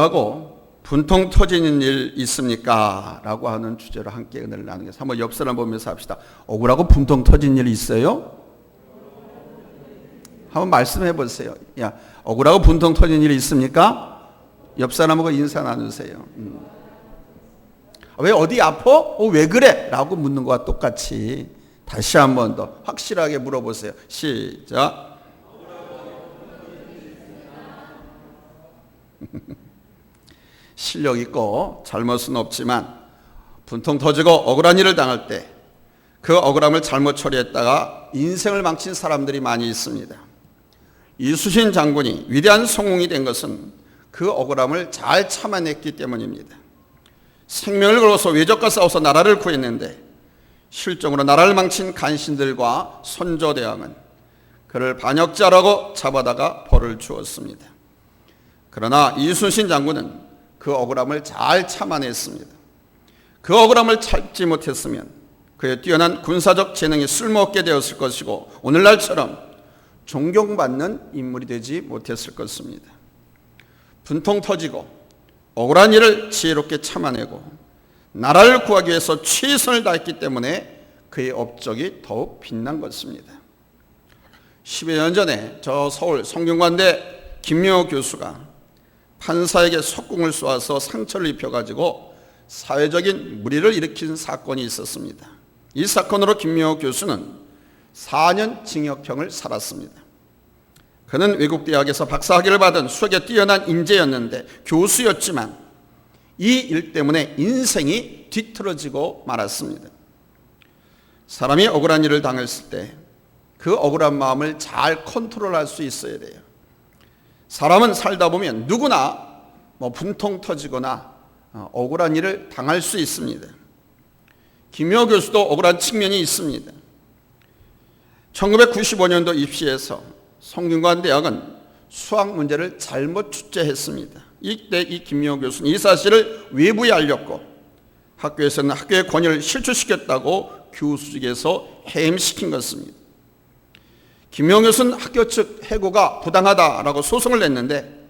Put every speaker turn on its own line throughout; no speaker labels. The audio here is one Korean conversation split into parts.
하고 분통 터지는 일 있습니까? 라고 하는 주제로 함께 은혜를 나누겠습니다. 한번 옆 사람 보면서 합시다. 억울하고 분통 터진 일 있어요? 한번 말씀해 보세요. 야, 억울하고 분통 터진 일 있습니까? 옆 사람하고 인사 나누세요. 왜 어디 아파? 왜 그래? 라고 묻는 것과 똑같이 다시 한 번 더 확실하게 물어보세요. 시작. 실력 있고 잘못은 없지만 분통 터지고 억울한 일을 당할 때 그 억울함을 잘못 처리했다가 인생을 망친 사람들이 많이 있습니다. 이순신 장군이 위대한 성공이 된 것은 그 억울함을 잘 참아냈기 때문입니다. 생명을 걸어서 외적과 싸워서 나라를 구했는데 실종으로 나라를 망친 간신들과 선조대왕은 그를 반역자라고 잡아다가 벌을 주었습니다. 그러나 이순신 장군은 그 억울함을 잘 참아냈습니다. 그 억울함을 참지 못했으면 그의 뛰어난 군사적 재능이 쓸모없게 되었을 것이고 오늘날처럼 존경받는 인물이 되지 못했을 것입니다. 분통 터지고 억울한 일을 지혜롭게 참아내고 나라를 구하기 위해서 최선을 다했기 때문에 그의 업적이 더욱 빛난 것입니다. 10여 년 전에 저 서울 성균관대 김명호 교수가 판사에게 석궁을 쏘아서 상처를 입혀가지고 사회적인 물의를 일으킨 사건이 있었습니다. 이 사건으로 김명호 교수는 4년 징역형을 살았습니다. 그는 외국 대학에서 박사학위를 받은 수학에 뛰어난 인재였는데 교수였지만 이 일 때문에 인생이 뒤틀어지고 말았습니다. 사람이 억울한 일을 당했을 때 그 억울한 마음을 잘 컨트롤할 수 있어야 돼요. 사람은 살다 보면 누구나 분통 터지거나 억울한 일을 당할 수 있습니다. 김명호 교수도 억울한 측면이 있습니다. 1995년도 입시에서 성균관대학은 수학 문제를 잘못 출제했습니다. 이때 이 김명호 교수는 이 사실을 외부에 알렸고 학교에서는 학교의 권위를 실추시켰다고 교수직에서 해임시킨 것입니다. 김명호 교수는 학교 측 해고가 부당하다라고 소송을 냈는데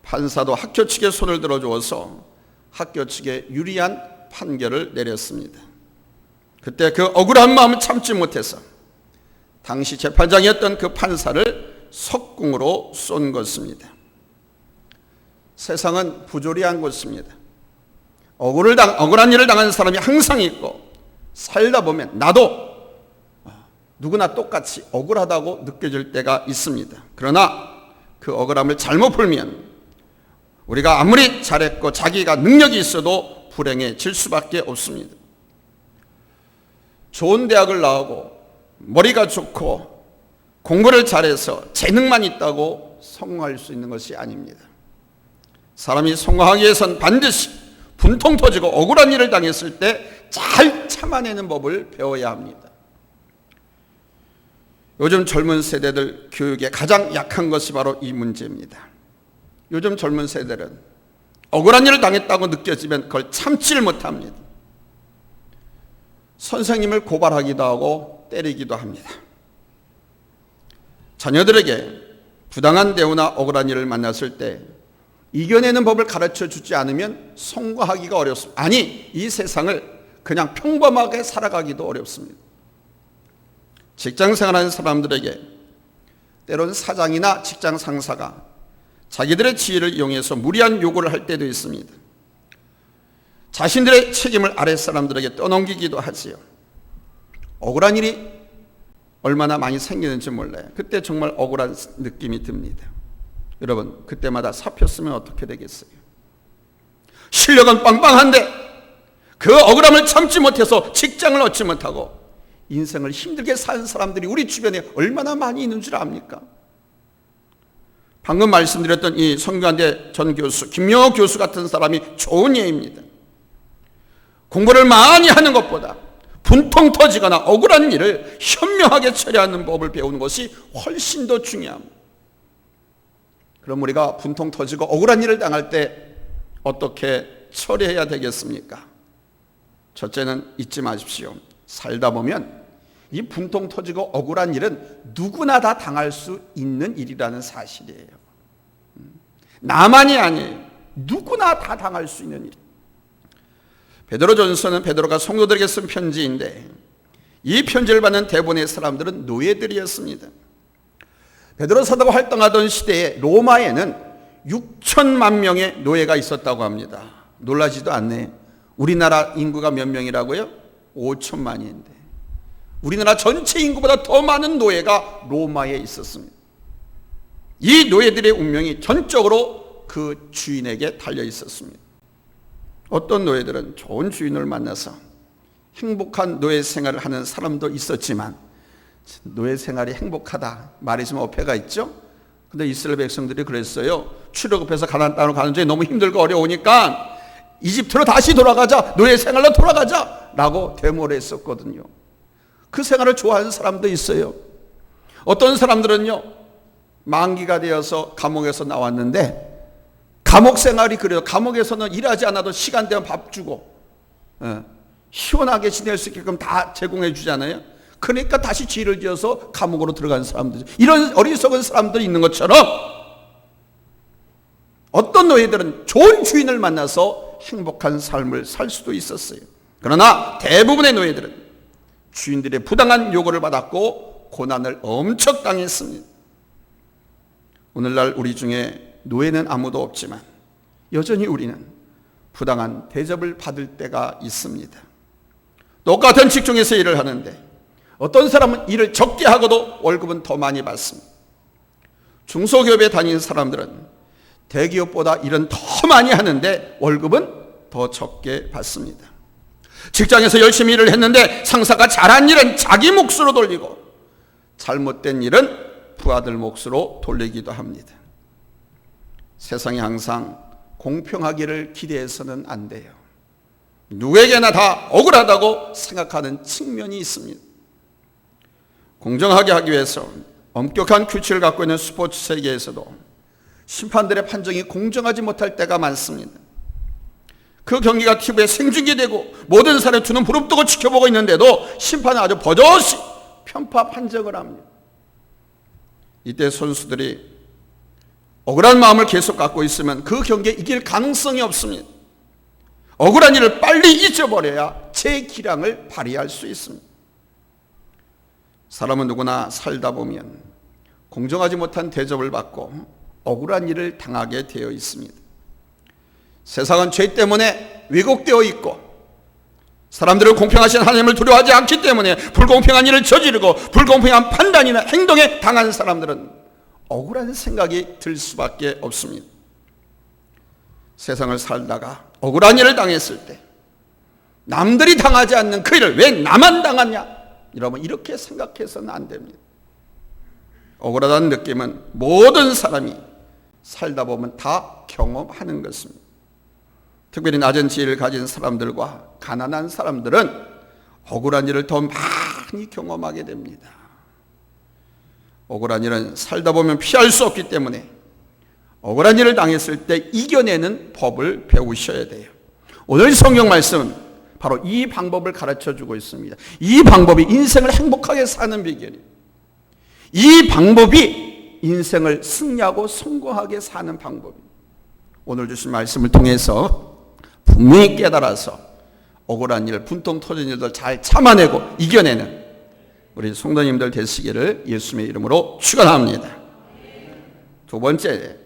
판사도 학교 측에 손을 들어주어서 학교 측에 유리한 판결을 내렸습니다. 그때 그 억울한 마음을 참지 못해서 당시 재판장이었던 그 판사를 석궁으로 쏜 것입니다. 세상은 부조리한 곳입니다. 억울한 일을 당하는 사람이 항상 있고 살다 보면 나도 누구나 똑같이 억울하다고 느껴질 때가 있습니다. 그러나 그 억울함을 잘못 풀면 우리가 아무리 잘했고 자기가 능력이 있어도 불행해질 수밖에 없습니다. 좋은 대학을 나오고 머리가 좋고 공부를 잘해서 재능만 있다고 성공할 수 있는 것이 아닙니다. 사람이 성공하기 위해서는 반드시 분통 터지고 억울한 일을 당했을 때 잘 참아내는 법을 배워야 합니다. 요즘 젊은 세대들 교육에 가장 약한 것이 바로 이 문제입니다. 요즘 젊은 세대는 억울한 일을 당했다고 느껴지면 그걸 참지를 못합니다. 선생님을 고발하기도 하고 때리기도 합니다. 자녀들에게 부당한 대우나 억울한 일을 만났을 때 이겨내는 법을 가르쳐 주지 않으면 성공하기가 어렵습니다. 아니, 이 세상을 그냥 평범하게 살아가기도 어렵습니다. 직장 생활하는 사람들에게 때론 사장이나 직장 상사가 자기들의 지위를 이용해서 무리한 요구를 할 때도 있습니다. 자신들의 책임을 아랫사람들에게 떠넘기기도 하지요. 억울한 일이 얼마나 많이 생기는지 몰라요. 그때 정말 억울한 느낌이 듭니다. 여러분, 그때마다 잡혔으면 어떻게 되겠어요? 실력은 빵빵한데 그 억울함을 참지 못해서 직장을 얻지 못하고 인생을 힘들게 사는 사람들이 우리 주변에 얼마나 많이 있는 줄 압니까? 방금 말씀드렸던 이 성균관대 전 교수, 김명호 교수 같은 사람이 좋은 예입니다. 공부를 많이 하는 것보다 분통 터지거나 억울한 일을 현명하게 처리하는 법을 배우는 것이 훨씬 더 중요합니다. 그럼 우리가 분통 터지고 억울한 일을 당할 때 어떻게 처리해야 되겠습니까? 첫째는 잊지 마십시오. 살다 보면 이 분통 터지고 억울한 일은 누구나 다 당할 수 있는 일이라는 사실이에요. 나만이 아니에요. 누구나 다 당할 수 있는 일. 베드로전서는 베드로가 성도들에게 쓴 편지인데 이 편지를 받는 대부분의 사람들은 노예들이었습니다. 베드로 사도가 활동하던 시대에 로마에는 6천만 명의 노예가 있었다고 합니다. 놀라지도 않네. 우리나라 인구가 몇 명이라고요? 5천만인데 우리나라 전체 인구보다 더 많은 노예가 로마에 있었습니다. 이 노예들의 운명이 전적으로 그 주인에게 달려 있었습니다. 어떤 노예들은 좋은 주인을 만나서 행복한 노예 생활을 하는 사람도 있었지만 노예 생활이 행복하다 말이지만 어폐가 있죠. 근데 이스라엘 백성들이 그랬어요. 출애굽해서 가나안 땅으로 가는 중에 너무 힘들고 어려우니까 이집트로 다시 돌아가자, 노예 생활로 돌아가자 라고 데모를 했었거든요. 그 생활을 좋아하는 사람도 있어요. 어떤 사람들은요, 만기가 되어서 감옥에서 나왔는데 감옥 생활이 그래요. 감옥에서는 일하지 않아도 시간 되면 밥 주고 시원하게 지낼 수 있게끔 다 제공해 주잖아요. 그러니까 다시 죄를 지어서 감옥으로 들어간 사람들, 이런 어리석은 사람들이 있는 것처럼 어떤 노예들은 좋은 주인을 만나서 행복한 삶을 살 수도 있었어요. 그러나 대부분의 노예들은 주인들의 부당한 요구를 받았고 고난을 엄청 당했습니다. 오늘날 우리 중에 노예는 아무도 없지만 여전히 우리는 부당한 대접을 받을 때가 있습니다. 똑같은 직종에서 일을 하는데 어떤 사람은 일을 적게 하고도 월급은 더 많이 받습니다. 중소기업에 다니는 사람들은 대기업보다 일은 더 많이 하는데 월급은 더 적게 받습니다. 직장에서 열심히 일을 했는데 상사가 잘한 일은 자기 몫으로 돌리고 잘못된 일은 부하들 몫으로 돌리기도 합니다. 세상이 항상 공평하기를 기대해서는 안 돼요. 누구에게나 다 억울하다고 생각하는 측면이 있습니다. 공정하게 하기 위해서 엄격한 규칙을 갖고 있는 스포츠 세계에서도 심판들의 판정이 공정하지 못할 때가 많습니다. 그 경기가 TV에 생중계되고 모든 사람이 두 눈 부릅뜨고 지켜보고 있는데도 심판은 아주 버젓이 편파 판정을 합니다. 이때 선수들이 억울한 마음을 계속 갖고 있으면 그 경기에 이길 가능성이 없습니다. 억울한 일을 빨리 잊어버려야 제 기량을 발휘할 수 있습니다. 사람은 누구나 살다 보면 공정하지 못한 대접을 받고 억울한 일을 당하게 되어 있습니다. 세상은 죄 때문에 왜곡되어 있고 사람들을 공평하신 하나님을 두려워하지 않기 때문에 불공평한 일을 저지르고 불공평한 판단이나 행동에 당한 사람들은 억울한 생각이 들 수밖에 없습니다. 세상을 살다가 억울한 일을 당했을 때 남들이 당하지 않는 그 일을 왜 나만 당하냐? 여러분, 이렇게 생각해서는 안 됩니다. 억울하다는 느낌은 모든 사람이 살다 보면 다 경험하는 것입니다. 특별히 낮은 지혜를 가진 사람들과 가난한 사람들은 억울한 일을 더 많이 경험하게 됩니다. 억울한 일은 살다 보면 피할 수 없기 때문에 억울한 일을 당했을 때 이겨내는 법을 배우셔야 돼요. 오늘 성경 말씀은 바로 이 방법을 가르쳐주고 있습니다. 이 방법이 인생을 행복하게 사는 비결이에요. 이 방법이 인생을 승리하고 성공하게 사는 방법이에요. 오늘 주신 말씀을 통해서 분명히 깨달아서 억울한 일, 분통 터진 일들 잘 참아내고 이겨내는 우리 성도님들 되시기를 예수님의 이름으로 축원합니다. 두 번째,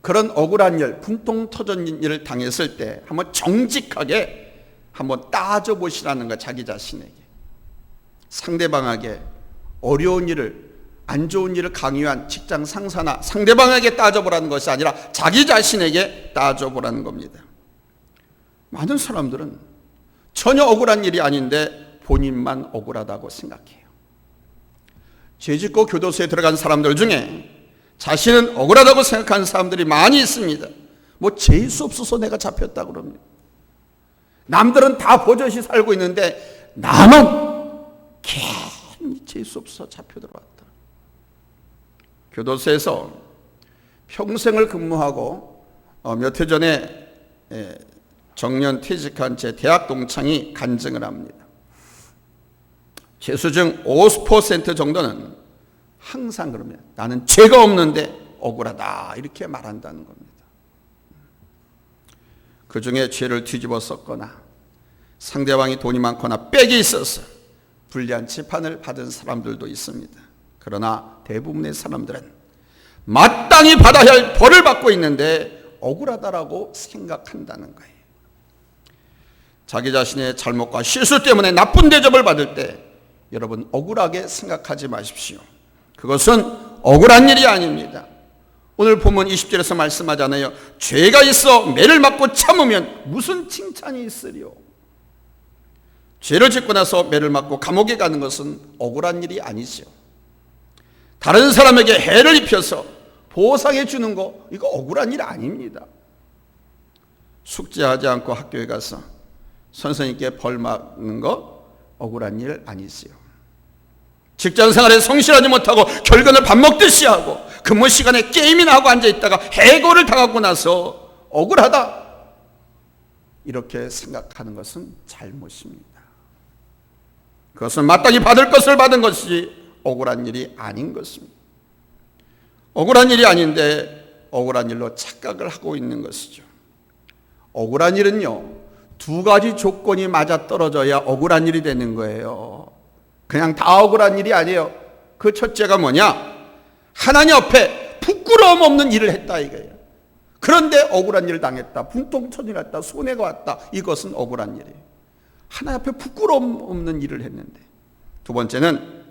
그런 억울한 일, 분통 터진 일을 당했을 때 한번 정직하게 한번 따져보시라는 거, 자기 자신에게. 상대방에게 어려운 일을, 안 좋은 일을 강요한 직장 상사나 상대방에게 따져보라는 것이 아니라 자기 자신에게 따져보라는 겁니다. 많은 사람들은 전혀 억울한 일이 아닌데 본인만 억울하다고 생각해요. 죄짓고 교도소에 들어간 사람들 중에 자신은 억울하다고 생각하는 사람들이 많이 있습니다. 뭐 재수 없어서 내가 잡혔다 그럽니다. 남들은 다 버젓이 살고 있는데 나만 괜히 재수 없어서 잡혀 들어왔다. 교도소에서 평생을 근무하고 몇 해 전에 정년 퇴직한 제 대학 동창이 간증을 합니다. 재수 중 50% 정도는 항상 그러면 나는 죄가 없는데 억울하다 이렇게 말한다는 겁니다. 그 중에 죄를 뒤집어 썼거나 상대방이 돈이 많거나 빽이 있어서 불리한 재판을 받은 사람들도 있습니다. 그러나 대부분의 사람들은 마땅히 받아야 할 벌을 받고 있는데 억울하다라고 생각한다는 거예요. 자기 자신의 잘못과 실수 때문에 나쁜 대접을 받을 때 여러분 억울하게 생각하지 마십시오. 그것은 억울한 일이 아닙니다. 오늘 본문 20절에서 말씀하잖아요. 죄가 있어 매를 맞고 참으면 무슨 칭찬이 있으리요. 죄를 짓고 나서 매를 맞고 감옥에 가는 것은 억울한 일이 아니죠. 다른 사람에게 해를 입혀서 보상해 주는 거, 이거 억울한 일 아닙니다. 숙제하지 않고 학교에 가서 선생님께 벌 맞는 거 억울한 일 아니지요. 직장 생활에 성실하지 못하고 결근을 밥 먹듯이 하고 근무 시간에 게임이나 하고 앉아있다가 해고를 당하고 나서 억울하다 이렇게 생각하는 것은 잘못입니다. 그것은 마땅히 받을 것을 받은 것이지 억울한 일이 아닌 것입니다. 억울한 일이 아닌데 억울한 일로 착각을 하고 있는 것이죠. 억울한 일은요, 두 가지 조건이 맞아떨어져야 억울한 일이 되는 거예요. 그냥 다 억울한 일이 아니에요. 그 첫째가 뭐냐? 하나님 앞에 부끄러움 없는 일을 했다 이거예요. 그런데 억울한 일을 당했다, 분통천이 났다, 손해가 왔다, 이것은 억울한 일이에요. 하나님 앞에 부끄러움 없는 일을 했는데, 두 번째는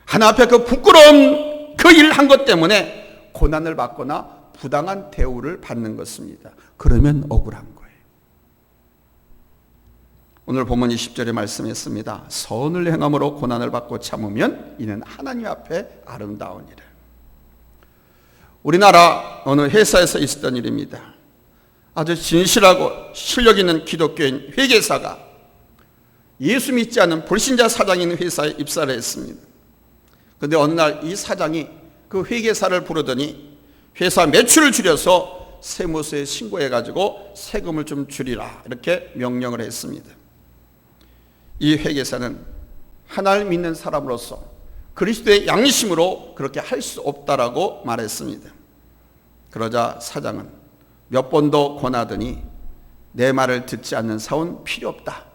하나님 앞에 그 부끄러움 그 일 한 것 때문에 고난을 받거나 부당한 대우를 받는 것입니다. 그러면 억울한 거예요. 오늘 본문 20절에 말씀했습니다. 선을 행함으로 고난을 받고 참으면 이는 하나님 앞에 아름다운 일을. 우리나라 어느 회사에서 있었던 일입니다. 아주 진실하고 실력 있는 기독교인 회계사가 예수 믿지 않는 불신자 사장인 회사에 입사를 했습니다. 그런데 어느 날 이 사장이 그 회계사를 부르더니 회사 매출을 줄여서 세무서에 신고해가지고 세금을 좀 줄이라 이렇게 명령을 했습니다. 이 회계사는 하나님을 믿는 사람으로서 그리스도의 양심으로 그렇게 할 수 없다라고 말했습니다. 그러자 사장은 몇 번 더 권하더니 내 말을 듣지 않는 사원 필요 없다.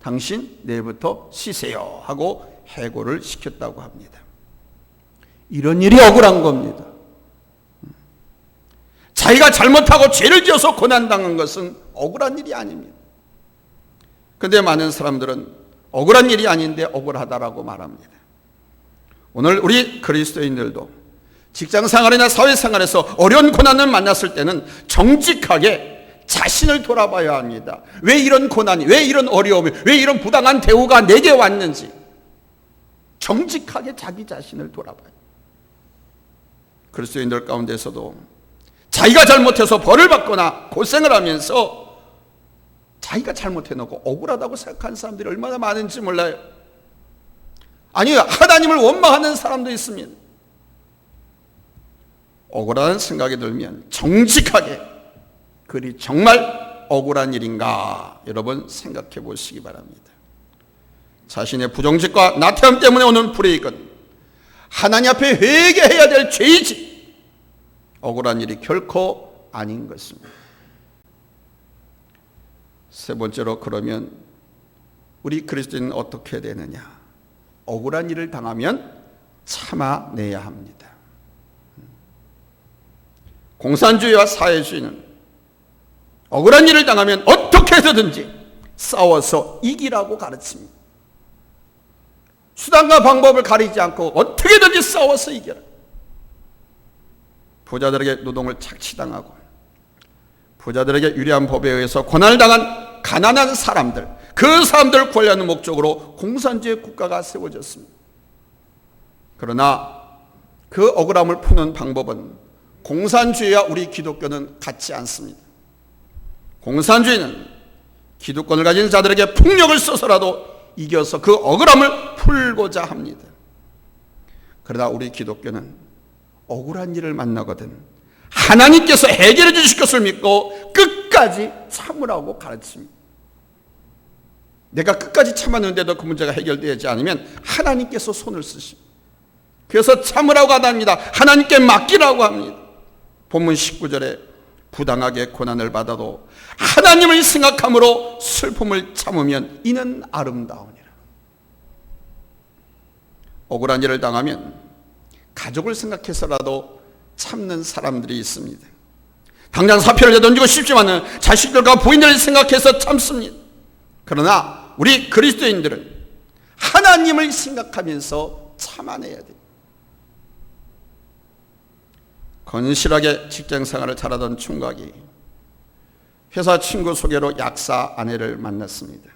당신 내일부터 쉬세요 하고 해고를 시켰다고 합니다. 이런 일이 억울한 겁니다. 자기가 잘못하고 죄를 지어서 고난당한 것은 억울한 일이 아닙니다. 그런데 많은 사람들은 억울한 일이 아닌데 억울하다라고 말합니다. 오늘 우리 그리스도인들도 직장생활이나 사회생활에서 어려운 고난을 만났을 때는 정직하게 자신을 돌아봐야 합니다. 왜 이런 고난이, 왜 이런 어려움이, 왜 이런 부당한 대우가 내게 왔는지 정직하게 자기 자신을 돌아봐요. 그리스도인들 가운데서도 자기가 잘못해서 벌을 받거나 고생을 하면서 자기가 잘못해놓고 억울하다고 생각하는 사람들이 얼마나 많은지 몰라요. 아니요, 하나님을 원망하는 사람도 있습니다. 억울한 생각이 들면 정직하게 그리 정말 억울한 일인가 여러분 생각해 보시기 바랍니다. 자신의 부정직과 나태함 때문에 오는 불이익은 하나님 앞에 회개해야 될 죄이지 억울한 일이 결코 아닌 것입니다. 세 번째로, 그러면 우리 그리스도인은 어떻게 되느냐? 억울한 일을 당하면 참아내야 합니다. 공산주의와 사회주의는 억울한 일을 당하면 어떻게 해서든지 싸워서 이기라고 가르칩니다. 수단과 방법을 가리지 않고 어떻게든지 싸워서 이겨라. 부자들에게 노동을 착취당하고 부자들에게 유리한 법에 의해서 고난을 당한 가난한 사람들, 그 사람들을 구하려는 목적으로 공산주의 국가가 세워졌습니다. 그러나 그 억울함을 푸는 방법은 공산주의와 우리 기독교는 같지 않습니다. 공산주의는 기득권을 가진 자들에게 폭력을 써서라도 이겨서 그 억울함을 풀고자 합니다. 그러나 우리 기독교는 억울한 일을 만나거든 하나님께서 해결해 주실 것을 믿고 끝까지 참으라고 가르칩니다. 내가 끝까지 참았는데도 그 문제가 해결되지 않으면 하나님께서 손을 쓰십니다. 그래서 참으라고 합니다. 하나님께 맡기라고 합니다. 본문 19절에 부당하게 고난을 받아도 하나님을 생각함으로 슬픔을 참으면 이는 아름다우니라. 억울한 일을 당하면 가족을 생각해서라도 참는 사람들이 있습니다. 당장 사표를 내던지고 싶지만 자식들과 부인들을 생각해서 참습니다. 그러나 우리 그리스도인들은 하나님을 생각하면서 참아내야 돼요. 건실하게 직장생활을 잘하던 총각이 회사 친구 소개로 약사 아내를 만났습니다.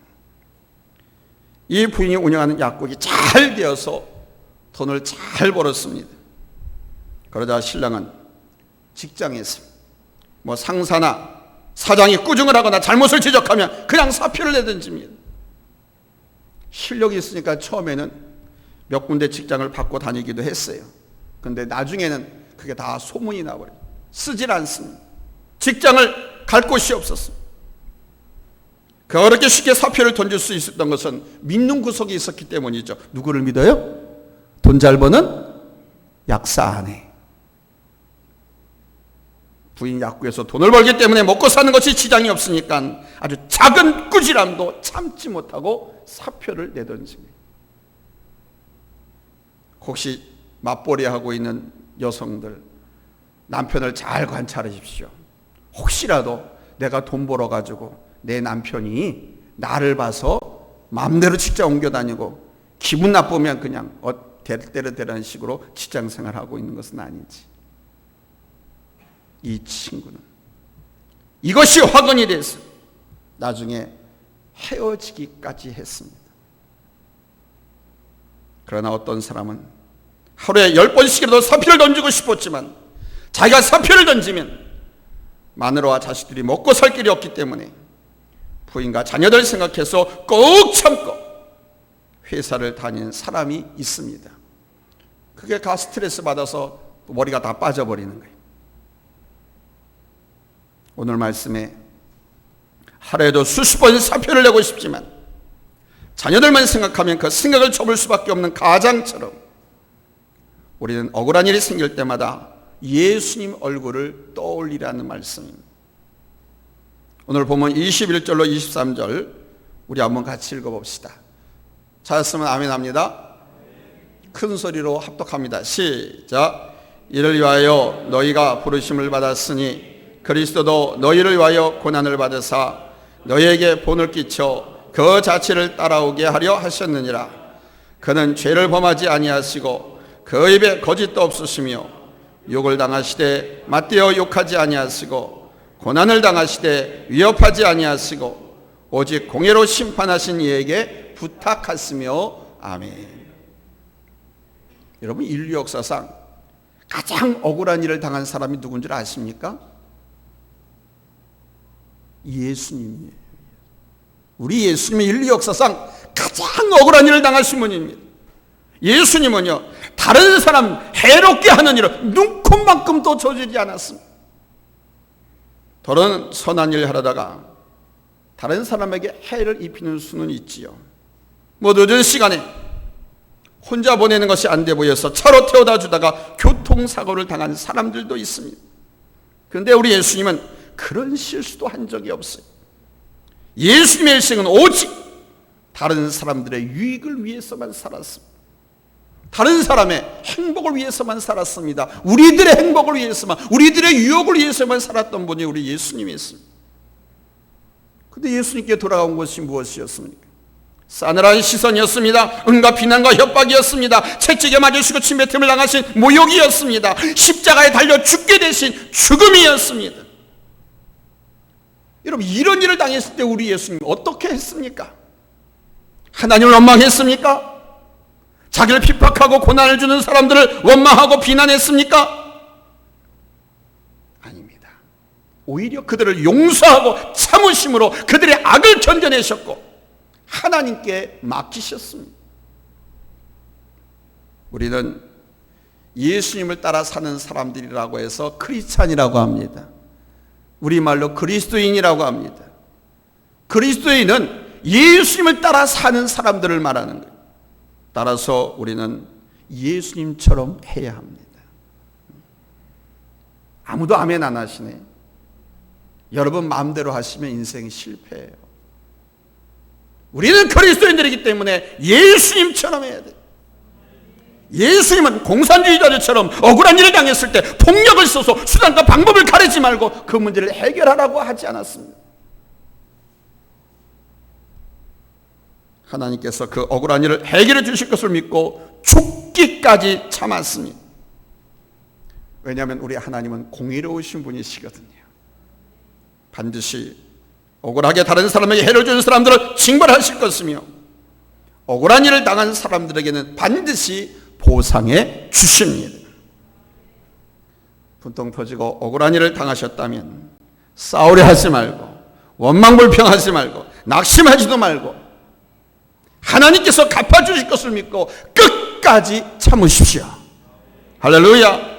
이 부인이 운영하는 약국이 잘 되어서 돈을 잘 벌었습니다. 그러자 신랑은 직장에서 상사나 사장이 꾸중을 하거나 잘못을 지적하면 그냥 사표를 내던집니다. 실력이 있으니까 처음에는 몇 군데 직장을 받고 다니기도 했어요. 그런데 나중에는 그게 다 소문이 나버려요. 쓰질 않습니다. 직장을 갈 곳이 없었습니다. 그렇게 쉽게 사표를 던질 수 있었던 것은 믿는 구석이 있었기 때문이죠. 누구를 믿어요? 돈 잘 버는 약사 아내. 부인 약국에서 돈을 벌기 때문에 먹고 사는 것이 지장이 없으니까 아주 작은 꾸지람도 참지 못하고 사표를 내던집니다. 혹시 맞벌이하고 있는 여성들, 남편을 잘 관찰하십시오. 혹시라도 내가 돈 벌어가지고 내 남편이 나를 봐서 마음대로 직장 옮겨 다니고 기분 나쁘면 그냥 대르대르대라는 식으로 직장 생활하고 있는 것은 아닌지. 이 친구는 이것이 화근이 돼서 나중에 헤어지기까지 했습니다. 그러나 어떤 사람은 하루에 10번씩이라도 사표를 던지고 싶었지만 자기가 사표를 던지면 마누라와 자식들이 먹고 살 길이 없기 때문에 부인과 자녀들 생각해서 꼭 참고 회사를 다니는 사람이 있습니다. 그게 다 스트레스 받아서 머리가 다 빠져버리는 거예요. 오늘 말씀에 하루에도 수십 번 사표를 내고 싶지만 자녀들만 생각하면 그 생각을 접을 수밖에 없는 가장처럼 우리는 억울한 일이 생길 때마다 예수님 얼굴을 떠올리라는 말씀입니다. 오늘 보면 21절로 23절 우리 한번 같이 읽어봅시다. 찾았으면 아멘 합니다. 큰 소리로 합독합니다. 시작. 이를 위하여 너희가 부르심을 받았으니 그리스도도 너희를 위하여 고난을 받으사 너희에게 본을 끼쳐 그 자체를 따라오게 하려 하셨느니라. 그는 죄를 범하지 아니하시고 그 입에 거짓도 없으시며 욕을 당하시되 맞대어 욕하지 아니하시고 고난을 당하시되 위협하지 아니하시고 오직 공의로 심판하신 이에게 부탁하시며 아멘. 여러분, 인류 역사상 가장 억울한 일을 당한 사람이 누군 줄 아십니까? 예수님이에요. 우리 예수님이 인류 역사상 가장 억울한 일을 당하신 분입니다. 예수님은요, 다른 사람 해롭게 하는 일을 눈꼽만큼도 저지르지 않았습니다. 더러는 선한 일을 하려다가 다른 사람에게 해를 입히는 수는 있지요. 늦은 시간에 혼자 보내는 것이 안 돼 보여서 차로 태워다 주다가 교통사고를 당한 사람들도 있습니다. 그런데 우리 예수님은 그런 실수도 한 적이 없어요. 예수님의 일생은 오직 다른 사람들의 유익을 위해서만 살았습니다. 다른 사람의 행복을 위해서만 살았습니다. 우리들의 행복을 위해서만, 우리들의 유혹을 위해서만 살았던 분이 우리 예수님이었습니다. 그런데 예수님께 돌아온 것이 무엇이었습니까? 싸늘한 시선이었습니다. 은과 비난과 협박이었습니다. 채찍에 맞으시고 침뱉음을 당하신 모욕이었습니다. 십자가에 달려 죽게 되신 죽음이었습니다. 여러분, 이런 일을 당했을 때 우리 예수님 어떻게 했습니까? 하나님을 원망했습니까? 자기를 핍박하고 고난을 주는 사람들을 원망하고 비난했습니까? 아닙니다. 오히려 그들을 용서하고 참으심으로 그들의 악을 견뎌내셨고 하나님께 맡기셨습니다. 우리는 예수님을 따라 사는 사람들이라고 해서 크리스찬이라고 합니다. 우리말로 그리스도인이라고 합니다. 그리스도인은 예수님을 따라 사는 사람들을 말하는 거예요. 따라서 우리는 예수님처럼 해야 합니다. 아무도 아멘 안 하시네. 여러분 마음대로 하시면 인생이 실패해요. 우리는 그리스도인들이기 때문에 예수님처럼 해야 돼요. 예수님은 공산주의자들처럼 억울한 일을 당했을 때 폭력을 써서 수단과 방법을 가리지 말고 그 문제를 해결하라고 하지 않았습니다. 하나님께서 그 억울한 일을 해결해 주실 것을 믿고 죽기까지 참았습니다. 왜냐하면 우리 하나님은 공의로우신 분이시거든요. 반드시 억울하게 다른 사람에게 해를 주는 사람들을 징벌하실 것이며 억울한 일을 당한 사람들에게는 반드시 보상해 주십니다. 분통 터지고 억울한 일을 당하셨다면 싸우려 하지 말고 원망불평하지 말고 낙심하지도 말고 하나님께서 갚아주실 것을 믿고 끝까지 참으십시오. 할렐루야.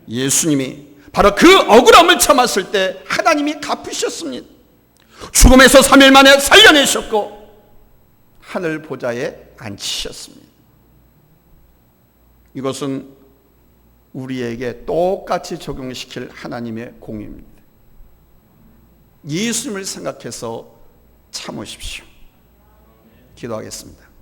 예수님이 바로 그 억울함을 참았을 때 하나님이 갚으셨습니다. 죽음에서 3일 만에 살려내셨고 하늘 보좌에 앉히셨습니다. 이것은 우리에게 똑같이 적용시킬 하나님의 공의입니다. 예수님을 생각해서 참으십시오. 기도하겠습니다.